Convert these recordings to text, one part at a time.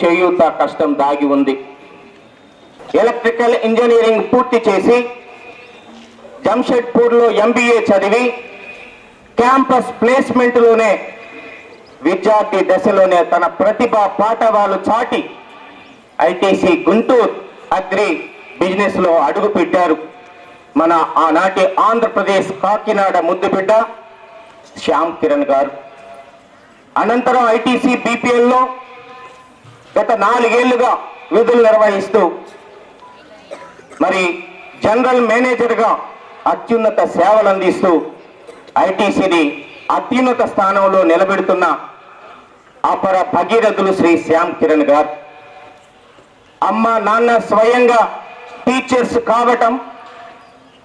చేయూత కష్టం దాగి ఉంది. ఎలక్ట్రికల్ ఇంజనీరింగ్ పూర్తి చేసి జంషెడ్పూర్లో MBA చదివి క్యాంపస్ ప్లేస్మెంట్లోనే విద్యార్థి దశలోనే తన ప్రతిభ పాఠవాలు చాటి ITC గుంటూరు అగ్రి బిజినెస్లో అడుగు పెట్టారు మన ఆనాటి ఆంధ్రప్రదేశ్ కాకినాడ ముద్దుబిడ్డ శ్యామ్ కిరణ్ గారు. అనంతరం ITC BPLలో గత 4 ఏళ్లుగా విధులు నిర్వహిస్తూ మరి జనరల్ మేనేజర్గా అత్యున్నత సేవలు అందిస్తూ ITCని అత్యున్నత స్థానంలో నిలబెడుతున్న అపర భగీరథులు శ్రీ శ్యామ్ కిరణ్ గారు. అమ్మ నాన్న స్వయంగా టీచర్స్ కావటం,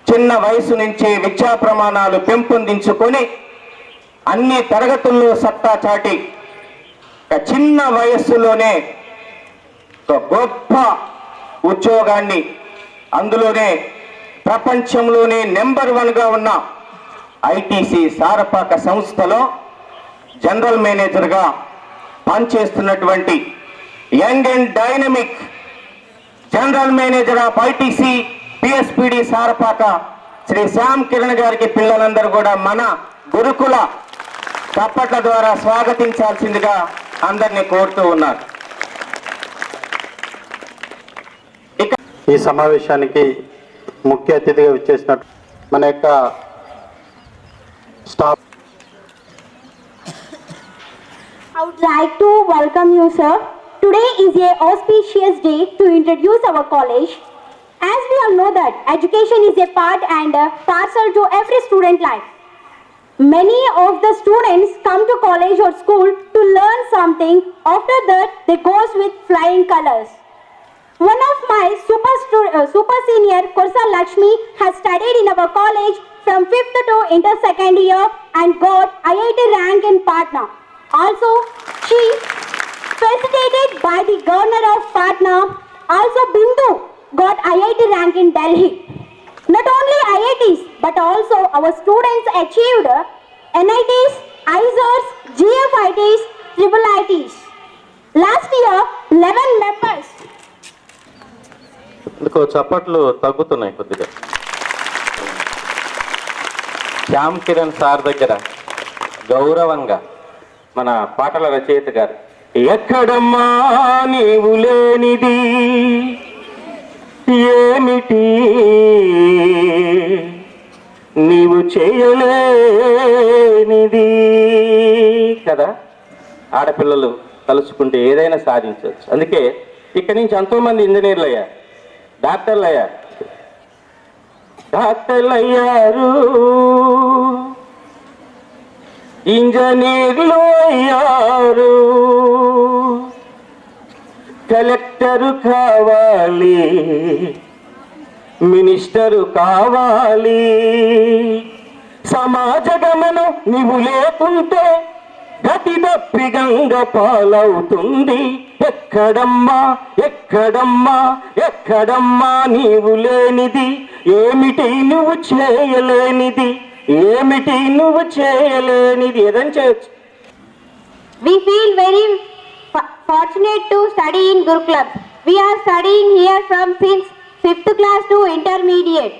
చిన్న వయసు నుంచి విద్యా ప్రమాణాలు పెంపొందించుకొని అన్ని తరగతుల్లో సత్తా చాటి చిన్న వయస్సులోనే ఒక గొప్ప ఉద్యోగాన్ని, అందులోనే ప్రపంచంలోనే నెంబర్ 1గా ఉన్న ITC సారపాక సంస్థలో జనరల్ మేనేజర్గా పనిచేస్తున్నటువంటి young and dynamic general manager of ITC PSPD Sarapaka Shri Shyam Kiran గారికి పిల్లలందరూ కూడా మన గురుకుల చప్పట్ల ద్వారా స్వాగతించాల్సిందిగా అందరినీ కోరుతూ ఉన్నారు. ఈ సమావేశానికి ముఖ్య అతిథిగా విచ్చేసినట్టు మన యొక్క staff. I would like to welcome you, sir. Today is a auspicious day to introduce our college. As we all know that education is a part and a parcel to every student life. Many of the students come to college or school to learn something. After that, they goes with flying colors. One of my super senior, Kursa Lakshmi, has studied in our college from 5th to inter second year and got IIT rank in Patna. Also, she felicitated by the governor of Patna. Also, Bindu got IIT rank in Delhi. Not only IITs, but also our students achieved NITs, ISOs, GFITs, triple ITs. Last year, 11 members. ఇందుకు చప్పట్లు తగ్గుతున్నాయి కొద్దిగా. Shyam Kiran sir దగ్గర గౌరవంగా మన పాటల రచయిత గారు, ఎక్కడమ్మా నీవు లేనిది ఏమిటి, నీవు చేయలేనిది కదా. ఆడపిల్లలు తలుచుకుంటే ఏదైనా సాధించవచ్చు. అందుకే ఇక్కడి నుంచి ఎంతోమంది ఇంజనీర్లు అయ్యారు, డాక్టర్లు అయ్యారు, ఇంజనీర్లు అయ్యారు. కలెక్టరు కావాలి, మినిస్టరు కావాలి. సమాజ గమనం నీవు లేకుంటే గతి తప్పి గంగ పాలవుతుంది. ఎక్కడమ్మా ఎక్కడమ్మా ఎక్కడమ్మా నీవు లేనిది ఏమిటి, నువ్వు చేయలేనిది ఏమిటి, నువ్వు చేయలేనిది ఏదని చేయొచ్చు. We feel very fortunate to study in Gurukulam. We are studying here from since 5th class to intermediate.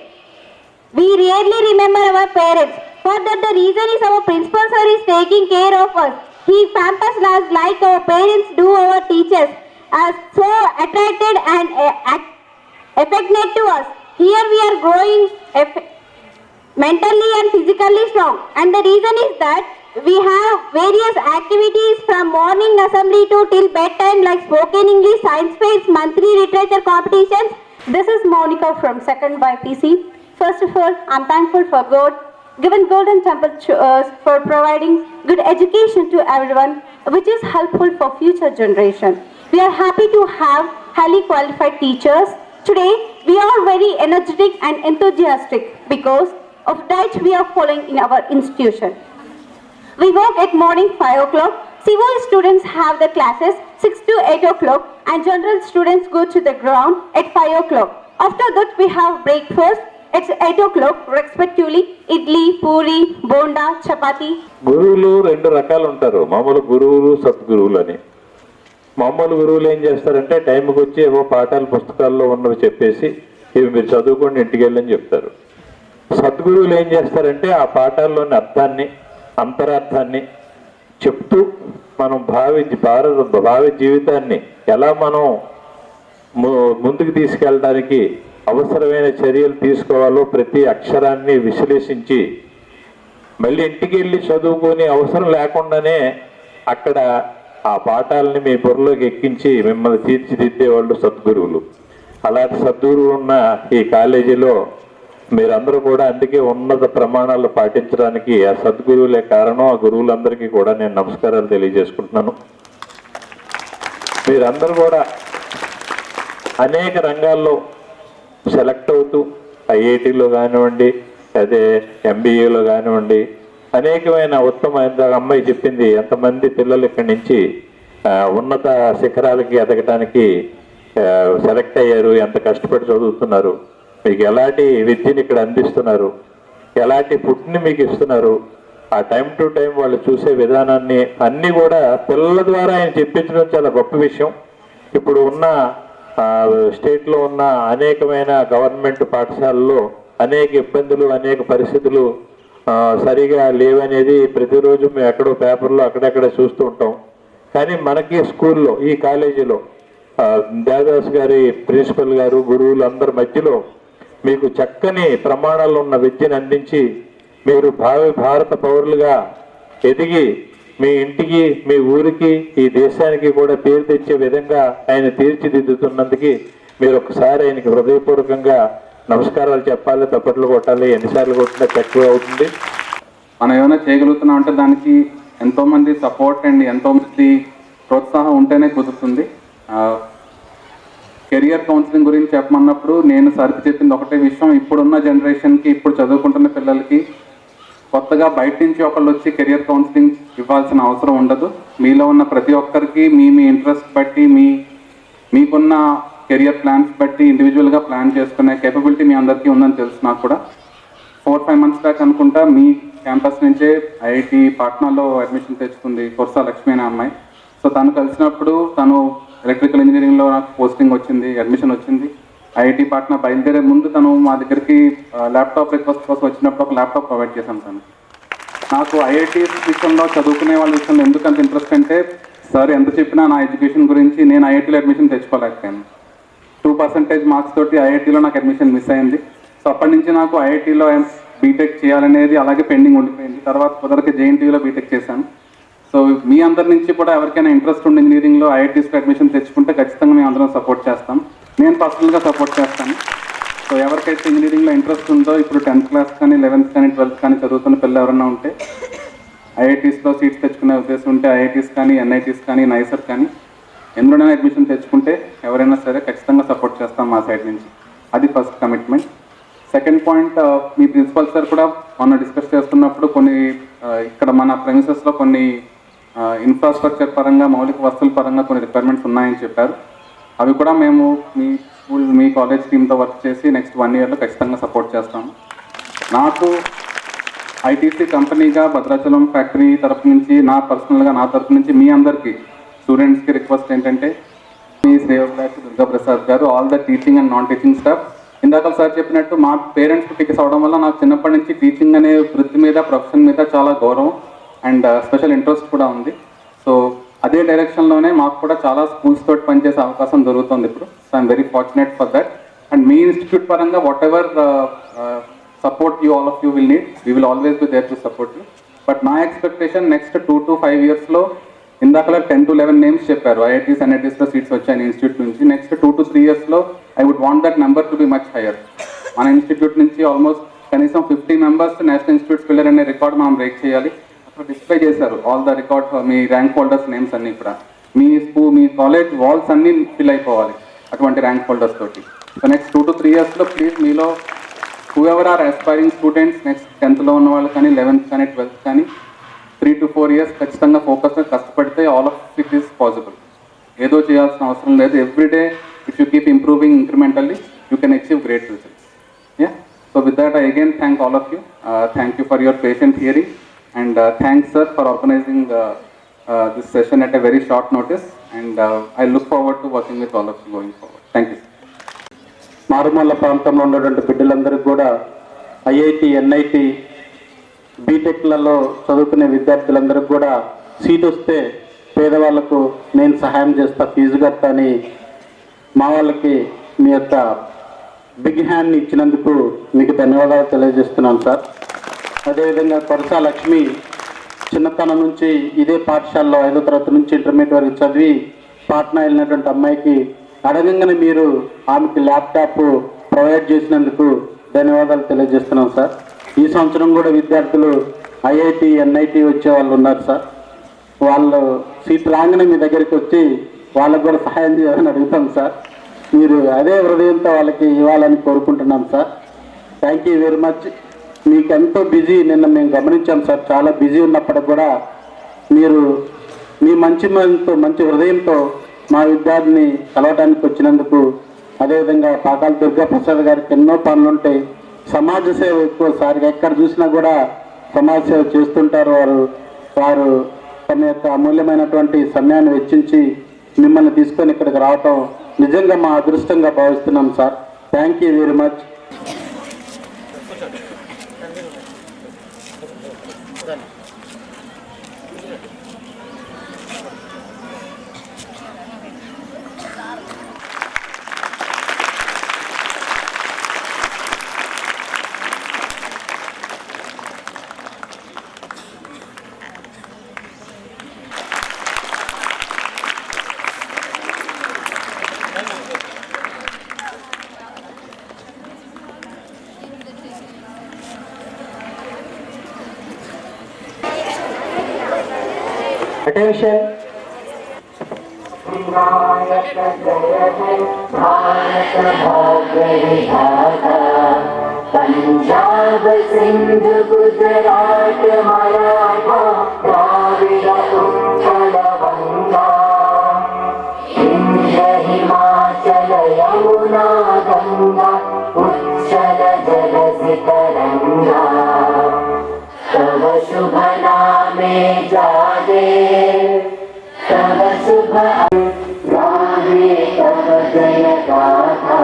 We rarely remember our parents. For that the reason is our principal sir is taking care of us. He pampers us like our parents do our teachers. Are so attracted and affectionate to us. Here we are growing mentally and physically strong. And the reason is that we have various activities from morning assembly to till bedtime like spoken English, science fairs, monthly literature competitions. This is Monica from 2nd BPC. First of all, I'm thankful for God, given golden temple to us for providing good education to everyone, which is helpful for future generation. We are happy to have highly qualified teachers. Today, we are very energetic and enthusiastic because of that we are following in our institution. We work at morning 5 o'clock. COE students have the classes 6 to 8 o'clock and general students go to the ground at 5 o'clock. After that, we have breakfast. It's 8 o'clock respectively. Idli, puri, bonda, chapati. గురువులు 2 రకాలు ఉంటారు, మామూలు గురువులు, సద్గురువులు అని. మామూలు గురువులు ఏం చేస్తారంటే టైంకి వచ్చి ఏవో పాఠాలు పుస్తకాల్లో ఉన్నవి చెప్పేసి ఇవి మీరు చదువుకోండి ఇంటికి వెళ్ళని చెప్తారు. సద్గురువులు ఏం చేస్తారంటే ఆ పాఠాల్లోని అర్థాన్ని, అంతరార్థాన్ని చెప్తూ మనం భావి జీవితాన్ని ఎలా మనం ముందుకు తీసుకెళ్ళడానికి అవసరమైన చర్యలు తీసుకోవాలో ప్రతి అక్షరాన్ని విశ్లేషించి మళ్ళీ ఇంటికి వెళ్ళి చదువుకొని అవసరం లేకుండానే అక్కడ ఆ పాఠాలని మీ బుర్రలోకి ఎక్కించి మిమ్మల్ని తీర్చిదిద్దేవాళ్ళు సద్గురువులు. అలాంటి సద్గురువులు ఉన్న ఈ కాలేజీలో మీరందరూ కూడా అందుకే ఉన్నత ప్రమాణాలు పాటించడానికి ఆ సద్గురువులే కారణం. ఆ గురువులందరికీ కూడా నేను నమస్కారాలు తెలియజేసుకుంటున్నాను. మీరందరూ కూడా అనేక రంగాల్లో సెలెక్ట్ అవుతూ ఐఐటీలో కానివ్వండి, అదే ఎంబీఏలో కానివ్వండి, అనేకమైన అమ్మాయి చెప్పింది ఎంతమంది పిల్లలు ఇక్కడి నుంచి ఉన్నత శిఖరాలకి ఎదగటానికి సెలెక్ట్ అయ్యారు, ఎంత కష్టపడి చదువుతున్నారు, మీకు ఎలాంటి విద్యని ఇక్కడ అందిస్తున్నారు, ఎలాంటి ఫుడ్ని మీకు ఇస్తున్నారు, ఆ టైం టు టైం వాళ్ళు చూసే విధానాన్ని అన్నీ కూడా పిల్లల ద్వారా ఆయన చెప్పించడం చాలా గొప్ప విషయం. ఇప్పుడు ఉన్న స్టేట్లో ఉన్న అనేకమైన గవర్నమెంట్ పాఠశాలల్లో అనేక ఇబ్బందులు, అనేక పరిస్థితులు సరిగా లేవనేది ప్రతిరోజు మేము ఎక్కడో పేపర్లో అక్కడెక్కడ చూస్తూ ఉంటాం. కానీ మనకి స్కూల్లో ఈ కాలేజీలో దేవదాస్ గారి ప్రిన్సిపల్ గారు, గురువులు అందరి మధ్యలో మీకు చక్కని ప్రమాణాలు ఉన్న విద్యను అందించి మీరు భారత పౌరులుగా ఎదిగి మీ ఇంటికి, మీ ఊరికి, ఈ దేశానికి కూడా పేరు తెచ్చే విధంగా ఆయన తీర్చిదిద్దుతున్నందుకు మీరు ఒకసారి ఆయనకి హృదయపూర్వకంగా నమస్కారాలు చెప్పాలి, తప్పట్లు కొట్టాలి. ఎన్నిసార్లు కొట్టినా తక్కువ అవుతుంది. మనం ఏమైనా చేయగలుగుతున్నాం అంటే దానికి ఎంతోమంది సపోర్ట్ అండ్ ఎంతోమంది ప్రోత్సాహం ఉంటేనే కుదురుతుంది. కెరియర్ కౌన్సిలింగ్ గురించి చెప్పమన్నప్పుడు నేను సరికి చెప్పింది ఒకటే విషయం, ఇప్పుడున్న జనరేషన్కి, ఇప్పుడు చదువుకుంటున్న పిల్లలకి కొత్తగా బయట నుంచి ఒకళ్ళు వచ్చి కెరియర్ కౌన్సిలింగ్ ఇవ్వాల్సిన అవసరం ఉండదు. మీలో ఉన్న ప్రతి ఒక్కరికి మీ ఇంట్రెస్ట్ బట్టి, మీకున్న కెరియర్ ప్లాన్స్ బట్టి ఇండివిజువల్గా ప్లాన్ చేసుకునే కేపబిలిటీ మీ అందరికీ ఉందని తెలుసు. నాకు కూడా 4-5 మంత్స్ బ్యాక్ అనుకుంటా మీ క్యాంపస్ నుంచే ఐఐటి పాట్నాలో అడ్మిషన్ తెచ్చుకుంది కొర్సా లక్ష్మి అనే అమ్మాయి. సో తను కలిసినప్పుడు తను ఎలక్ట్రికల్ ఇంజనీరింగ్లో నాకు పోస్టింగ్ వచ్చింది, అడ్మిషన్ వచ్చింది. ఐఐటి పాట్నా బయలుదేరే ముందు తను మా దగ్గరికి ల్యాప్టాప్ రిక్వెస్ట్ కోసం వచ్చినప్పుడు ఒక ల్యాప్టాప్ ప్రొవైడ్ చేశాను. తను నాకు ఐఐటి విషయంలో చదువుకునే వాళ్ళ విషయంలో ఎందుకు అంత ఇంట్రెస్ట్ అంటే, సార్ ఎంత చెప్పినా నా ఎడ్యుకేషన్ గురించి నేను ఐఐటీలో అడ్మిషన్ తెచ్చుకోలేకపోయాను. 2% మార్క్స్ తోటి ఐఐటీలో నాకు అడ్మిషన్ మిస్ అయింది. సో అప్పటి నుంచి నాకు ఐఐటీలో బీటెక్ చేయాలనేది అలాగే పెండింగ్ ఉండిపోయింది. తర్వాత కుదరకి జేఎన్టీయూలో బీటెక్ చేశాను. సో మీ అందరి నుంచి కూడా ఎవరికైనా ఇంట్రెస్ట్ ఉండి ఇంజనీరింగ్లో ఐఐటీస్లో అడ్మిషన్ తెచ్చుకుంటే ఖచ్చితంగా మేము అందరం సపోర్ట్ చేస్తాం. నేను పర్సనల్గా సపోర్ట్ చేస్తాను. సో ఎవరికైతే ఇంజనీరింగ్లో ఇంట్రెస్ట్ ఉందో, ఇప్పుడు 10th క్లాస్ కానీ 11th కానీ 12th కానీ చదువుతున్న పిల్లలు ఎవరైనా ఉంటే, ఐఐటీస్లో సీట్స్ తెచ్చుకునే ఉద్దేశం ఉంటే ఐఐటీస్ కానీ, ఎన్ఐటీస్ కానీ, నైసర్ కానీ ఎందులోనైనా అడ్మిషన్ తెచ్చుకుంటే ఎవరైనా సరే ఖచ్చితంగా సపోర్ట్ చేస్తాం మా సైడ్ నుంచి. అది ఫస్ట్ కమిట్మెంట్. సెకండ్ పాయింట్, మీ ప్రిన్సిపల్ సార్ కూడా మొన్న డిస్కస్ చేస్తున్నప్పుడు కొన్ని ఇక్కడ మన ప్రెమిసెస్లో కొన్ని ఇన్ఫ్రాస్ట్రక్చర్ పరంగా, మౌలిక వస్తువుల పరంగా కొన్ని రిక్వైర్మెంట్స్ ఉన్నాయని చెప్పారు. అవి కూడా మేము మీ స్కూల్, మీ కాలేజ్ టీంతో వర్క్ చేసి నెక్స్ట్ 1 yearలో ఖచ్చితంగా సపోర్ట్ చేస్తాము. నాకు ఐటీసీ కంపెనీగా భద్రాచలం ఫ్యాక్టరీ తరఫు నుంచి, నా తరఫు నుంచి మీ అందరికీ స్టూడెంట్స్కి రిక్వెస్ట్ ఏంటంటే, మీ శ్రేయోభిలాషి దుర్గాప్రసాద్ గారు, all the teaching and non teaching staff, ఇందాక సార్ చెప్పినట్టు మా పేరెంట్స్కి టికెట్స్ అవడం వల్ల నాకు చిన్నప్పటి నుంచి టీచింగ్ అనే వృత్తి మీద, ప్రొఫెషన్ మీద చాలా గౌరవం అండ్ స్పెషల్ ఇంట్రెస్ట్ కూడా ఉంది. సో అదే డైరెక్షన్లోనే మాకు కూడా చాలా స్కూల్స్ తోటి పనిచేసే అవకాశం దొరుకుతుంది ఇప్పుడు. So I'm very fortunate for that. And మీ ఇన్స్టిట్యూట్ పరంగా whatever support you, all of you will need, we will always be there to support you. But నా ఎక్స్పెక్టేషన్ నెక్స్ట్ 2 to 5 yearsలో, ఇందాకలా 10 to 11 నేమ్స్ చెప్పారు IITs, ఎన్ఐటీస్లో seats వచ్చాయి institute నుంచి. Next 2 to 3 yearsలో I would want that number to be much higher. మన institute నుంచి ఆల్మోస్ట్ కనీసం 50 members నేషనల్ ఇన్స్టిట్యూట్స్కి వెళ్ళారనే రికార్డ్ మనం బ్రేక్ చేయాలి. అక్కడ డిస్ప్లే చేశారు ఆల్ ద రికార్డ్, మీ ర్యాంక్ హోల్డర్స్ నేమ్స్ అన్నీ కూడా. మీ కాలేజ్ వాల్స్ అన్నీ ఫిల్ అయిపోవాలి అటువంటి ర్యాంక్ హోల్డర్స్ తోటి. సో నెక్స్ట్ 2 to 3 yearsలో ప్లీజ్ మీలో whoever are aspiring students, next 10thలో ఉన్న వాళ్ళు కానీ, 11th కానీ, 12th కానీ, 3 to 4 years ఖచ్చితంగా ఫోకస్గా కష్టపడితే all of it is possible. ఏదో చేయాల్సిన అవసరం లేదు. Everyday if you keep improving incrementally, you can achieve great results. Yeah. So with that, I again thank all of you. Thank you for your patient hearing, and thanks sir for organizing this session at a very short notice. and I look forward to working with all of you going forward. Thank you. మారుమూల ప్రాంతంలో ఉన్నటువంటి బిడ్డలందరికీ కూడా IIT, NIT, బీటెక్లలో చదువుకునే విద్యార్థులందరికీ కూడా seat వస్తే పేదవాళ్లకు నేను సహాయం చేస్తా, ఫీజు కట్టా అని మా వాళ్ళకి మీ యొక్క బిగ్ హ్యాండ్ని ఇచ్చినందుకు మీకు ధన్యవాదాలు తెలియజేస్తున్నాను సార్. అదేవిధంగా కొరసా లక్ష్మి చిన్నతనం నుంచి ఇదే పాఠశాలలో 5వ తరగతి నుంచి ఇంటర్మీడియట్ వరకు చదివి పాట్నా వెళ్ళినటువంటి అమ్మాయికి అడగంగానే మీరు ఆమెకి ల్యాప్టాప్ ప్రొవైడ్ చేసినందుకు ధన్యవాదాలు తెలియజేస్తున్నాం సార్. ఈ సంవత్సరం కూడా విద్యార్థులు ఐఐటి, ఎన్ఐటి వచ్చే వాళ్ళు ఉన్నారు సార్. వాళ్ళు సీట్ రాగానే మీ దగ్గరికి వచ్చి వాళ్ళకు కూడా సహాయం చేయాలని అడుగుతాం సార్. మీరు అదే హృదయంతో వాళ్ళకి ఇవ్వాలని కోరుకుంటున్నాం sir. Thank you very much. మీకు ఎంతో బిజీ, నిన్న మేము గమనించాం సార్, చాలా బిజీ ఉన్నప్పటికి కూడా మీరు మీ మంచి మనతో, మంచి హృదయంతో మా విద్యార్థిని కలవటానికి వచ్చినందుకు, అదేవిధంగా పాకాల దుర్గాప్రసాద్ గారికి ఎన్నో పనులు ఉంటాయి, సమాజ సేవ ఎక్కువ సార్, ఎక్కడ చూసినా కూడా సమాజ సేవ చేస్తుంటారు. వారు తమ యొక్క అమూల్యమైనటువంటి సమయాన్ని వెచ్చించి మిమ్మల్ని తీసుకొని ఇక్కడికి రావటం నిజంగా మా అదృష్టంగా భావిస్తున్నాం sir. Thank you very much. Attention. Punjab Sindh Gujarat Maratha Dravida Utkal Banga Vindhya Himachal Yamuna Ganga उच्चल जलधि तरंगा तव शुभ नामे जागे तव शुभ गाहे तव जय गाथा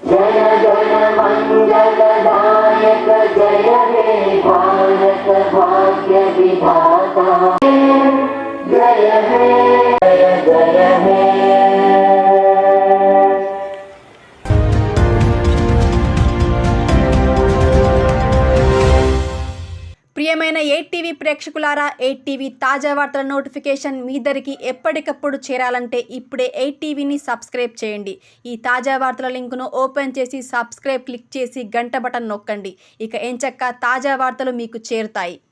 जय जय मंगलदायक जय हे भारत भाग्य विधाता जय हे जय हे. ప్రియమైన 8TV ప్రేక్షకులారా, 8TV తాజా వార్తల నోటిఫికేషన్ మీ దరికి ఎప్పటికప్పుడు చేరాలంటే ఇప్పుడే 8TVని సబ్స్క్రైబ్ చేయండి. ఈ తాజా వార్తల లింకును ఓపెన్ చేసి సబ్స్క్రైబ్ క్లిక్ చేసి గంట బటన్ నొక్కండి. ఇక ఎంచక్కా తాజా వార్తలు మీకు చేరుతాయి.